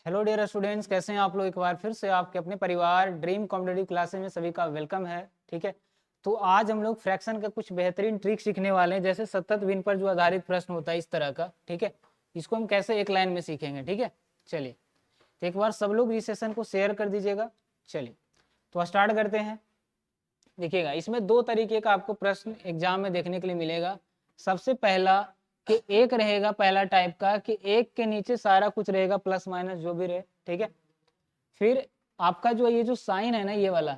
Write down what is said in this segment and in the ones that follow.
Hello dear students, कैसे हैं आप लोग। एक बार फिर से आपके अपने परिवार ड्रीम कॉम्पिटेटिव क्लासेस में सभी का वेलकम है। ठीक है, तो आज हम लोग फ्रैक्शन का कुछ बेहतरीन ट्रिक सीखने वाले हैं, जैसे सतत भिन्न पर जो आधारित प्रश्न होता है इस तरह का। ठीक है, इसको हम कैसे एक लाइन में सीखेंगे। ठीक है, चलिए तो एक बार सब लोग इस सेशन को शेयर कर दीजिएगा। चलिए तो स्टार्ट करते हैं। देखिएगा, इसमें दो तरीके का आपको प्रश्न एग्जाम में देखने के लिए मिलेगा। सबसे पहला कि एक रहेगा पहला टाइप का कि एक के नीचे सारा कुछ रहेगा, प्लस माइनस जो भी रहे। ठीक है, फिर आपका जो ये जो साइन है ना, ये वाला,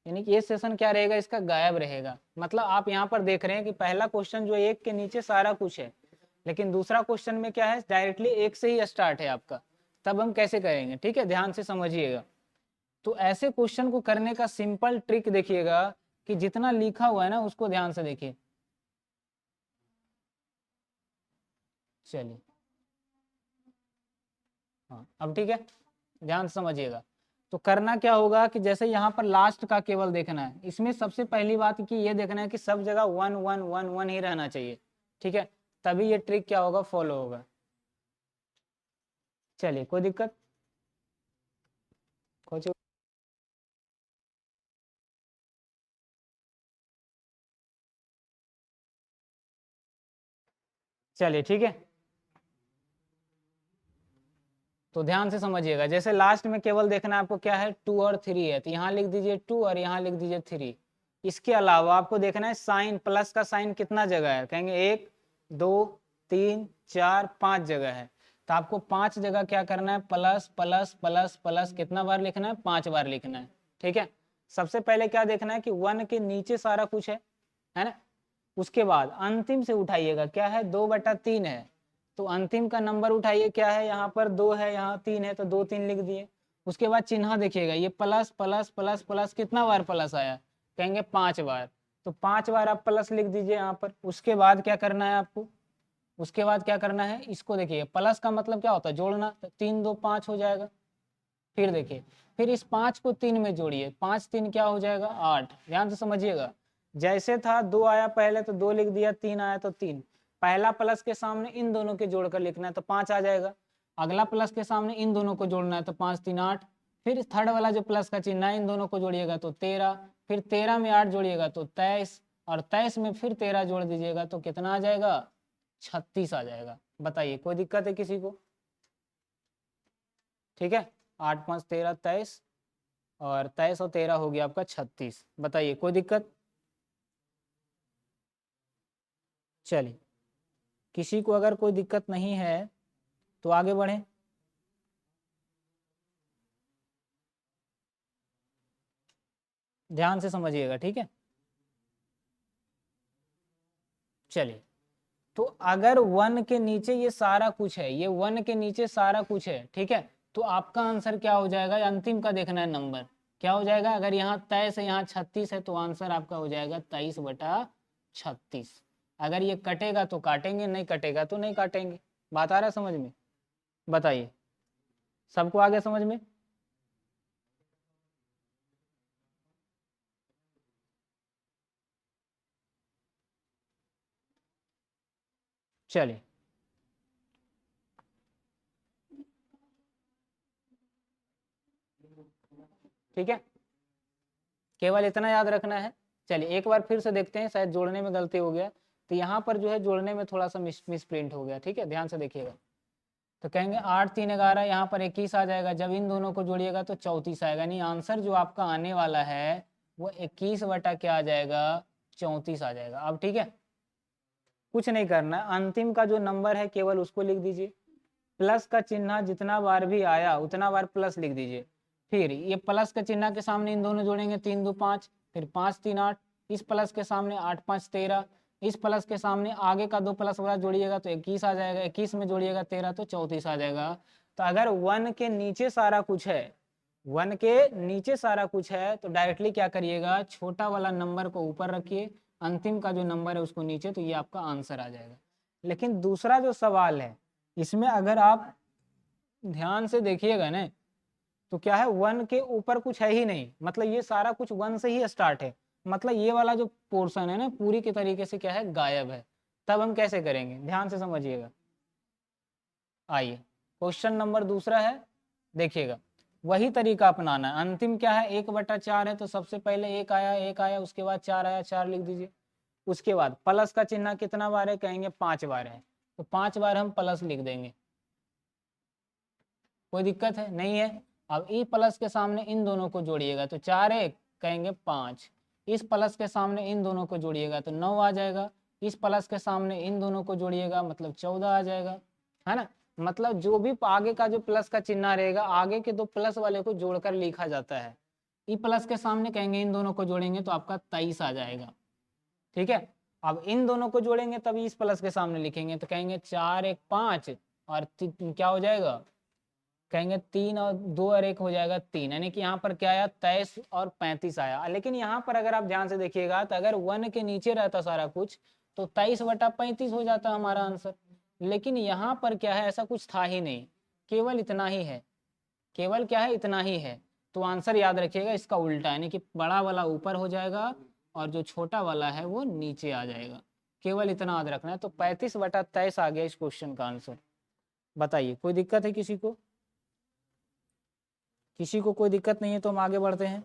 यानी कि ये सेशन क्या रहेगा, इसका गायब रहेगा। मतलब आप यहाँ पर देख रहे हैं कि पहला क्वेश्चन जो एक के नीचे सारा कुछ है, लेकिन दूसरा क्वेश्चन में क्या है, डायरेक्टली एक से ही स्टार्ट है आपका। तब हम कैसे करेंगे, ठीक है, ध्यान से समझिएगा। तो ऐसे क्वेश्चन को करने का सिंपल ट्रिक देखिएगा कि जितना लिखा हुआ है ना उसको ध्यान से देखिए। चलिए हाँ, अब ठीक है, ध्यान से समझिएगा। तो करना क्या होगा कि जैसे यहाँ पर लास्ट का केवल देखना है। इसमें सबसे पहली बात कि ये देखना है कि सब जगह 1 1 1 1 ही रहना चाहिए। ठीक है, तभी ये ट्रिक क्या होगा, फॉलो होगा। चलिए कोई दिक्कत कुछ। चलिए ठीक है, तो ध्यान से समझिएगा। जैसे लास्ट में केवल देखना है आपको क्या है, 2 और 3 है, तो यहाँ लिख दीजिए 2 और यहाँ लिख दीजिए 3। इसके अलावा आपको देखना है साइन, प्लस का साइन कितना जगह है, कहेंगे 1 2 3 4 5 जगह है। तो आपको 5 जगह क्या करना है, प्लस प्लस प्लस प्लस कितना बार लिखना है, 5 बार लिखना है। ठीक है, सबसे पहले क्या देखना है कि 1 के नीचे सारा कुछ है ना। उसके बाद अंतिम से उठाइएगा, क्या है, 2/3 है। तो अंतिम का नंबर उठाइए, क्या है, यहाँ पर 2 है, यहाँ 3 है, तो 2 3 लिख दिए। उसके बाद चिन्ह देखिएगा, ये प्लस प्लस प्लस प्लस कितना बार प्लस आया, कहेंगे 5 बार। तो 5 बार आप प्लस लिख दीजिए यहाँ पर। उसके बाद क्या करना है आपको, उसके बाद क्या करना है, इसको देखिए, प्लस का मतलब क्या होता है, जोड़ना। तो 3 2 5 हो जाएगा। फिर देखिए, फिर इस 5 को 3 में जोड़िए, 5 3 क्या हो जाएगा, 8। ध्यान से समझिएगा, जैसे था 2 आया पहले तो 2 लिख दिया, 3 आया तो 3। पहला प्लस के सामने इन दोनों के जोड़कर लिखना है तो 5 आ जाएगा। अगला प्लस के सामने इन दोनों को जोड़ना है तो 5 3 8। फिर थर्ड वाला जो प्लस का चिन्ह है, इन दोनों को जोड़िएगा तो 13। फिर 13 में 8 जोड़िएगा तो 23, और 23 में फिर 13 जोड़ दीजिएगा तो कितना आ जाएगा, 36 आ जाएगा। बताइए कोई दिक्कत है किसी को। ठीक है, 8 5 13 23, और 23 और 13 हो गया आपका 36। बताइए कोई दिक्कत। चलिए, किसी को अगर कोई दिक्कत नहीं है तो आगे बढ़ें। ध्यान से समझिएगा, ठीक है। चलिए, तो अगर 1 के नीचे ये सारा कुछ है, ये 1 के नीचे सारा कुछ है, ठीक है, तो आपका आंसर क्या हो जाएगा, अंतिम का देखना है नंबर क्या हो जाएगा। अगर यहाँ 23 है, यहाँ 36 है, तो आंसर आपका हो जाएगा 23/36। अगर ये कटेगा तो काटेंगे, नहीं कटेगा तो नहीं काटेंगे। बात आ रहा है समझ में। बताइए, सबको आ गया समझ में। चलिए ठीक है, केवल इतना याद रखना है। चलिए एक बार फिर से देखते हैं, शायद जोड़ने में गलती हो गया। तो यहाँ पर जो है जोड़ने में थोड़ा सा मिस प्रिंट हो गया। ठीक है, ध्यान से देखिएगा। तो कहेंगे 8 3 11, यहाँ पर 21 आ जाएगा। जब इन दोनों को जोड़िएगा तो 34 आएगा। यानी आंसर जो आपका आने वाला है वो 21 बटा क्या आ जाएगा, 34 आ जाएगा। अब ठीक है, कुछ नहीं करना, अंतिम का जो नंबर है केवल उसको लिख दीजिए। प्लस का चिन्ह जितना बार भी आया उतना बार प्लस लिख दीजिए। फिर ये प्लस के चिन्ह के सामने इन दोनों जोड़ेंगे, 3 2 5, फिर 5 3 8। इस प्लस के सामने 8 5 13। इस प्लस के सामने आगे का 2 प्लस वाला जोड़िएगा तो 21 आ जाएगा। 21 में जोड़िएगा 13 तो 34 आ जाएगा। तो अगर 1 के नीचे सारा कुछ है, 1 के नीचे सारा कुछ है, तो डायरेक्टली क्या करिएगा, छोटा वाला नंबर को ऊपर रखिए, अंतिम का जो नंबर है उसको नीचे, तो ये आपका आंसर आ जाएगा। लेकिन दूसरा जो सवाल है, इसमें अगर आप ध्यान से देखिएगा ना, तो क्या है, 1 के ऊपर कुछ है ही नहीं, मतलब ये सारा कुछ 1 से ही स्टार्ट है। मतलब ये वाला जो पोर्शन है ना, पूरी के तरीके से क्या है, गायब है। तब हम कैसे करेंगे, ध्यान से समझिएगा। आइए, क्वेश्चन नंबर दूसरा है, देखिएगा वही तरीका अपनाना है। अंतिम क्या है, 1/4 है, तो सबसे पहले एक आया, उसके बाद 4 आया, 4 लिख दीजिए। उसके बाद प्लस का चिन्ह कितना बार है, कहेंगे 5 बार है, तो 5 बार हम प्लस लिख देंगे। कोई दिक्कत है, नहीं है। अब ई प्लस के सामने इन दोनों को जोड़िएगा तो 4 1 कहेंगे 5। इस प्लस के सामने इन दोनों को जोड़िएगा तो 9 आ जाएगा। इस प्लस के सामने इन दोनों को जोड़िएगा मतलब 14 आ जाएगा, है ना। मतलब जो भी आगे का जो प्लस का चिन्ह रहेगा, आगे के दो प्लस वाले को जोड़कर लिखा जाता है। ई प्लस के सामने कहेंगे इन दोनों को जोड़ेंगे तो आपका 23 आ जाएगा, ठीक है। अब इन दोनों को जोड़ेंगे तभी इस प्लस के सामने लिखेंगे तो कहेंगे 4 1 5 और क्या हो जाएगा, कहेंगे 3 और 2 और 1 हो जाएगा 3, यानी कि यहाँ पर क्या आया 23 और 35 आया। लेकिन यहाँ पर अगर आप ध्यान से देखिएगा तो अगर 1 के नीचे रहता सारा कुछ तो 23/35 हो जाता हमारा आंसर। लेकिन यहाँ पर क्या है, ऐसा कुछ था ही नहीं, केवल इतना ही है, केवल क्या है, इतना ही है। तो आंसर याद रखिएगा इसका उल्टा, यानी कि बड़ा वाला ऊपर हो जाएगा और जो छोटा वाला है वो नीचे आ जाएगा। केवल इतना याद रखना है। तो 35/23 आ गया इस क्वेश्चन का आंसर। बताइए कोई दिक्कत है किसी को? किसी को कोई दिक्कत नहीं है तो हम आगे बढ़ते हैं।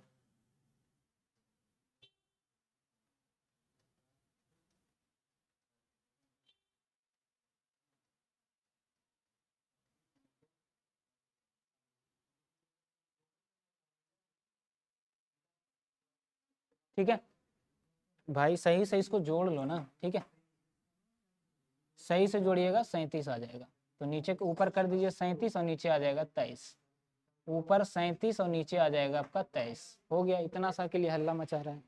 ठीक है भाई, सही से इसको जोड़ लो ना, ठीक है, सही से जोड़िएगा, 37 आ जाएगा। तो नीचे के ऊपर कर दीजिए 37 और नीचे आ जाएगा 23। ऊपर 37 और नीचे आ जाएगा आपका 23। हो गया, इतना सा के लिए हल्ला मचा रहा है।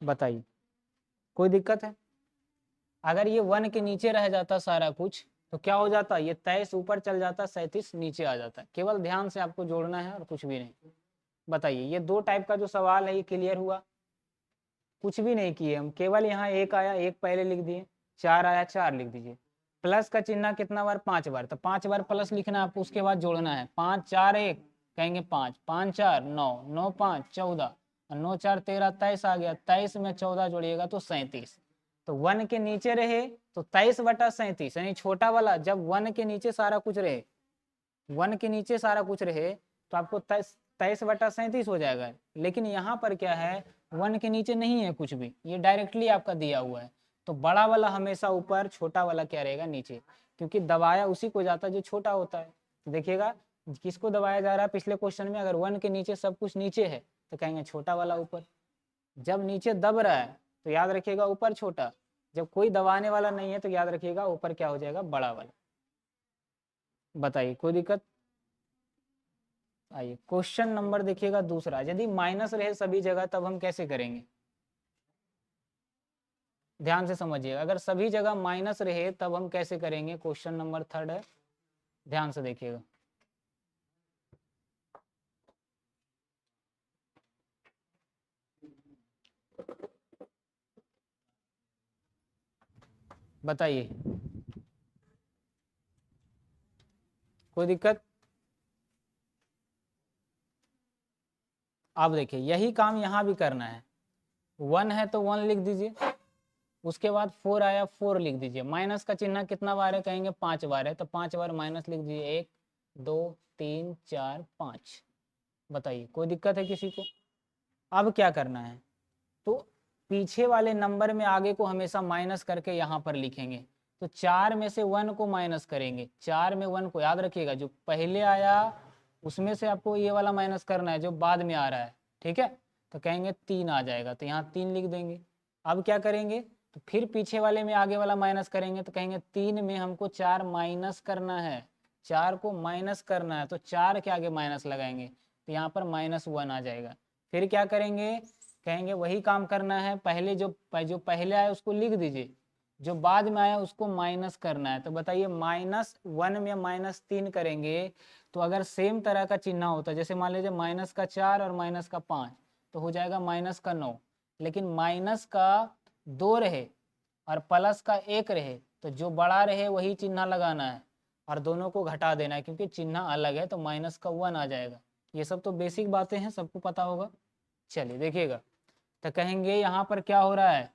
बताइए कोई दिक्कत है? अगर ये 1 के नीचे रह जाता सारा कुछ तो क्या हो जाता, ये 23 ऊपर चल जाता, 37 नीचे आ जाता। केवल ध्यान से आपको जोड़ना है और कुछ भी नहीं। बताइए ये दो टाइप का जो सवाल है ये क्लियर हुआ? कुछ भी नहीं किए हम, केवल यहाँ 1 आया 1 पहले लिख दिए, 4 आया 4 लिख दीजिए। प्लस का चिन्ह कितना बार, 5 बार, तो 5 बार प्लस लिखना है आपको, उसके बाद जोड़ना है। 5 4 1 कहेंगे 5, 5 4 9, 9 5 14 और 9 4 13 23 आ गया। 23 में 14 जोड़िएगा तो 37। तो 1 के नीचे रहे तो 23/37, यानी छोटा वाला जब 1 के नीचे सारा कुछ रहे, 1 के नीचे सारा कुछ रहे तो आपको 23/37 हो जाएगा। लेकिन यहाँ पर क्या है, 1 के नीचे नहीं है कुछ भी, ये डायरेक्टली आपका दिया हुआ है। तो बड़ा वाला हमेशा ऊपर, छोटा वाला क्या रहेगा नीचे, क्योंकि दबाया उसी को जाता है जो छोटा होता है। देखिएगा किसको दबाया जा रहा है पिछले क्वेश्चन में, अगर 1 के नीचे सब कुछ नीचे है तो कहेंगे छोटा वाला ऊपर। जब नीचे दब रहा है तो याद रखिएगा ऊपर छोटा, जब कोई दबाने वाला नहीं है तो याद रखिएगा ऊपर क्या हो जाएगा, बड़ा वाला। बताइए कोई दिक्कत? आइए क्वेश्चन नंबर देखिएगा दूसरा, यदि माइनस रहे सभी जगह तब हम कैसे करेंगे? ध्यान से समझिएगा, अगर सभी जगह माइनस रहे तब हम कैसे करेंगे। क्वेश्चन नंबर 3 है, ध्यान से देखिएगा। बताइए कोई दिक्कत? आप देखिए यही काम यहाँ भी करना है। 1 है तो 1 लिख दीजिए, उसके बाद 4 आया 4 लिख दीजिए। माइनस का चिन्ह कितना बार है, कहेंगे 5 बार है, तो 5 बार माइनस लिख दीजिए, 1 2 3 4 5। बताइए कोई दिक्कत है किसी को? अब क्या करना है, तो पीछे वाले नंबर में आगे को हमेशा माइनस करके यहाँ पर लिखेंगे। तो 4 में से 1 को माइनस करेंगे, 4 में 1 को याद रखिएगा, जो पहले आया उसमें से आपको ये वाला माइनस करना है जो बाद में आ रहा है, ठीक है। तो कहेंगे 3 आ जाएगा, तो यहाँ 3 लिख देंगे। अब क्या करेंगे, तो फिर पीछे वाले में आगे वाला माइनस करेंगे, तो कहेंगे 3 में हमको 4 माइनस करना है, 4 को माइनस करना है, तो 4 के आगे माइनस लगाएंगे तो यहाँ पर -1 आ जाएगा। फिर क्या करेंगे, कहेंगे वही काम करना है, पहले जो पहले आया उसको लिख दीजिए, जो बाद में आया उसको माइनस करना है। तो बताइए -1 में -3 करेंगे तो अगर सेम तरह का चिन्ह होता, जैसे मान लीजिए -4 और -5 तो हो जाएगा -9। लेकिन माइनस का 2 रहे और प्लस का 1 रहे तो जो बड़ा रहे वही चिन्ह लगाना है और दोनों को घटा देना है, क्योंकि चिन्ह अलग है तो -1 आ जाएगा। ये सब तो बेसिक बातें हैं, सबको पता होगा। चलिए देखिएगा, तो कहेंगे यहाँ पर क्या हो रहा है,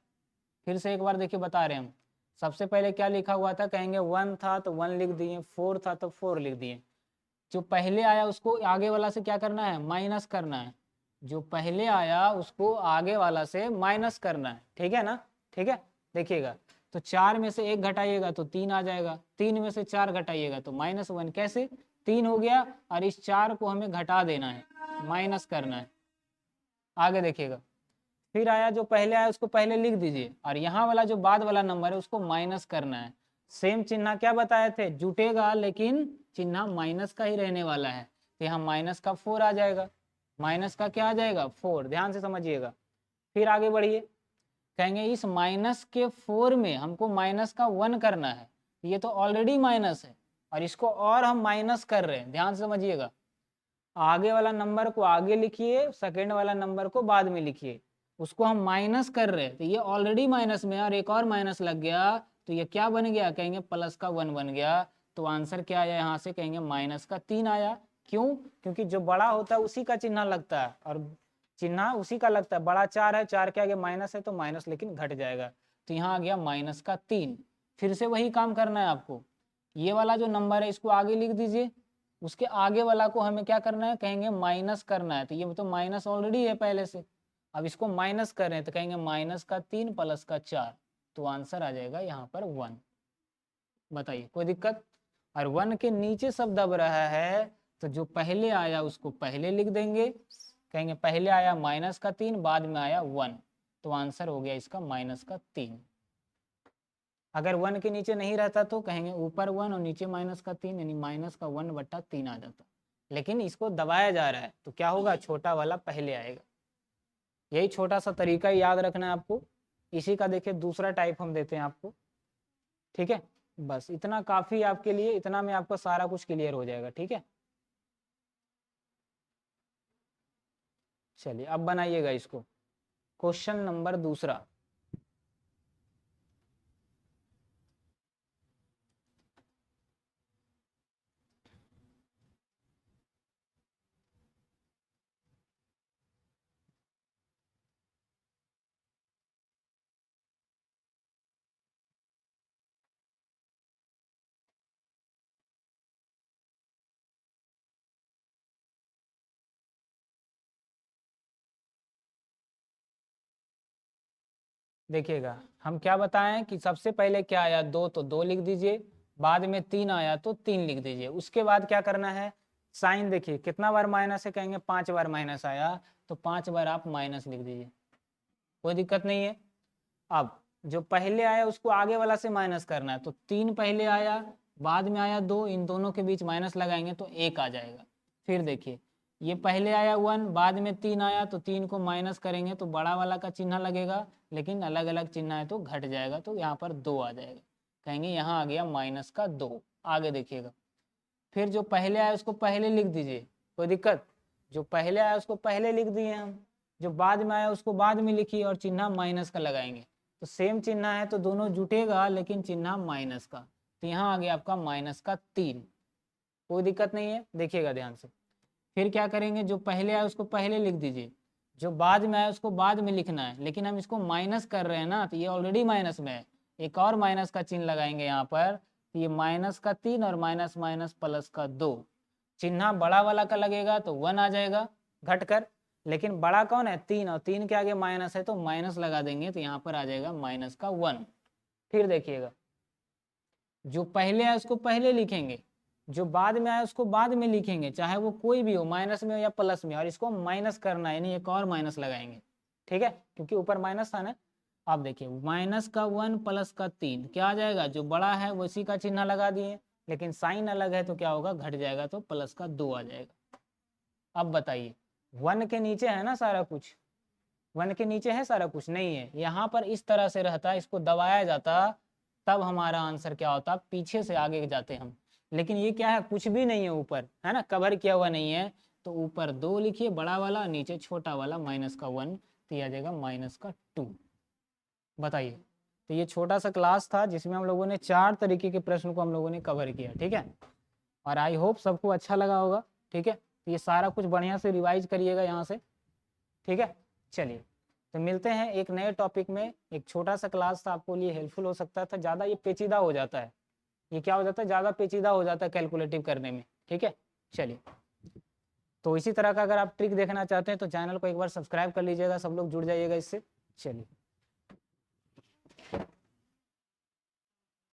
फिर से एक बार देखिए बता रहे हैं हम। सबसे पहले क्या लिखा हुआ था, कहेंगे 1 था तो 1 लिख दिए, 4 था तो 4 लिख दिए। जो पहले आया उसको आगे वाला से क्या करना है, माइनस करना है। जो पहले आया उसको आगे वाला से माइनस करना है, ठीक है ना। ठीक है, देखिएगा तो 4 में से 1 घटाइएगा तो 3 आ जाएगा, 3 में से 4 घटाइएगा तो -1। कैसे, 3 हो गया और इस 4 को हमें घटा देना है, माइनस करना है। आगे देखिएगा, फिर आया जो पहले आया उसको पहले लिख दीजिए और यहाँ वाला जो बाद वाला नंबर है उसको माइनस करना है। सेम चिन्ह क्या बताए थे, जुटेगा लेकिन चिन्ह माइनस का ही रहने वाला है, तो यहाँ माइनस का 4 आ जाएगा। माइनस का क्या आ जाएगा, 4। ध्यान से समझिएगा। फिर आगे बढ़िए, कहेंगे इस माइनस के 4 में हमको माइनस का 1 करना है। ये तो ऑलरेडी माइनस है और इसको और हम माइनस कर रहे हैं। ध्यान से समझिएगा, आगे वाला नंबर को आगे लिखिए, सेकेंड वाला नंबर को बाद में लिखिए। उसको हम माइनस कर रहे हैं तो ये ऑलरेडी माइनस में और एक और माइनस लग गया तो ये क्या बन गया, कहेंगे प्लस का 1 बन गया। तो आंसर क्या आया यहाँ से, कहेंगे माइनस का 3 आया। क्यों, क्योंकि जो बड़ा होता है उसी का चिन्ह लगता है और चिन्ह उसी का लगता है। बड़ा 4 है, 4 के आगे माइनस है तो माइनस लेकिन घट जाएगा, तो यहाँ आ गया माइनस का 3। फिर से वही काम करना है आपको, ये वाला जो नंबर है इसको आगे लिख दीजिए, उसके आगे वाला को हमें क्या करना है, कहेंगे माइनस करना है। तो ये तो माइनस ऑलरेडी है पहले से, अब इसको माइनस कर रहे हैं तो कहेंगे माइनस का 3 प्लस का 4, तो आंसर आ जाएगा यहाँ पर 1। बताइए कोई दिक्कत। और 1 के नीचे सब दब रहा है तो जो पहले आया उसको पहले लिख देंगे, कहेंगे पहले आया माइनस का 3, बाद में आया 1, तो आंसर हो गया इसका माइनस का 3। अगर 1 के नीचे नहीं रहता तो कहेंगे ऊपर 1 और नीचे माइनस का 3, यानी माइनस का 1/3 आ जाता। लेकिन इसको दबाया जा रहा है तो क्या होगा, छोटा वाला पहले आएगा। यही छोटा सा तरीका याद रखना है आपको। इसी का देखिए दूसरा टाइप हम देते हैं आपको, ठीक है। बस इतना काफ़ी आपके लिए, इतना में आपका सारा कुछ क्लियर हो जाएगा, ठीक है। चलिए अब बनाइएगा इसको, क्वेश्चन नंबर दूसरा। देखिएगा हम क्या बताएं कि सबसे पहले क्या आया, 2 तो 2 लिख दीजिए, बाद में 3 आया तो 3 लिख दीजिए। उसके बाद क्या करना है, साइन देखिए कितना बार माइनस है, कहेंगे 5 बार माइनस आया तो 5 बार आप माइनस लिख दीजिए, कोई दिक्कत नहीं है। अब जो पहले आया उसको आगे वाला से माइनस करना है, तो 3 पहले आया, बाद में आया 2, इन दोनों के बीच माइनस लगाएंगे तो 1 आ जाएगा। फिर देखिए ये पहले आया 1, बाद में 3 आया तो 3 को माइनस करेंगे तो बड़ा वाला का चिन्ह लगेगा, लेकिन अलग अलग चिन्ह है तो घट जाएगा, तो यहाँ पर 2 आ जाएगा। कहेंगे यहाँ आ गया माइनस का 2। आगे देखिएगा, फिर जो पहले आया उसको पहले लिख दीजिए, कोई दिक्कत। जो पहले आया उसको पहले लिख दिए हम, जो बाद में आया उसको बाद में लिखिए और चिन्ह माइनस का लगाएंगे, तो सेम चिन्ह है तो दोनों जुटेगा लेकिन चिन्ह माइनस का, तो यहाँ आ गया आपका माइनस का 3। कोई दिक्कत नहीं है, देखिएगा ध्यान से। फिर क्या करेंगे, जो पहले आया उसको पहले लिख दीजिए, जो बाद में आया उसको बाद में लिखना है, लेकिन हम इसको माइनस कर रहे हैं ना तो ये ऑलरेडी माइनस में है, एक और माइनस का चिन्ह लगाएंगे यहाँ पर, तो ये माइनस का 3 और माइनस माइनस प्लस का 2, चिन्ह बड़ा वाला का लगेगा तो 1 आ जाएगा घट कर, लेकिन बड़ा कौन है 3, और 3 के आगे माइनस है तो माइनस लगा देंगे तो यहाँ पर आ जाएगा माइनस का 1। फिर देखिएगा जो पहले आया उसको पहले लिखेंगे, जो बाद में आया उसको बाद में लिखेंगे, चाहे वो कोई भी हो, माइनस में हो या प्लस में, और इसको माइनस करना है, यानी एक और माइनस लगाएंगे, ठीक है, क्योंकि ऊपर माइनस था ना। आप देखिए माइनस का 1 प्लस का 3 क्या आ जाएगा, जो बड़ा है उसी का चिन्ह लगा दिए, लेकिन साइन अलग है तो क्या होगा, घट जाएगा तो प्लस का 2 आ जाएगा। अब बताइए 1 के नीचे है ना सारा कुछ, 1 के नीचे है सारा कुछ, नहीं है, यहाँ पर इस तरह से रहता, इसको दबाया जाता, तब हमारा आंसर क्या होता, पीछे से आगे जाते हम। लेकिन ये क्या है, कुछ भी नहीं है ऊपर, है ना, कवर किया हुआ नहीं है, तो ऊपर 2 लिखिए बड़ा वाला, नीचे छोटा वाला माइनस का 1, तो आ जाएगा माइनस का 2। बताइए, तो ये छोटा सा क्लास था जिसमें हम लोगों ने 4 तरीके के प्रश्न को हम लोगों ने कवर किया, ठीक है। और आई होप सबको अच्छा लगा होगा, ठीक है। तो ये सारा कुछ बढ़िया से रिवाइज करिएगा यहाँ से, ठीक है। चलिए तो मिलते हैं एक नए टॉपिक में। एक छोटा सा क्लास था, आपको लिए हेल्पफुल हो सकता था, ज़्यादा ये पेचीदा हो जाता है, ये क्या हो जाता है, ज़्यादा पेचीदा हो जाता है कैलकुलेटिव करने में, ठीक है। चलिए, तो इसी तरह का अगर आप ट्रिक देखना चाहते हैं तो चैनल को एक बार सब्सक्राइब कर लीजिएगा, सब लोग जुड़ जाइएगा इससे। चलिए।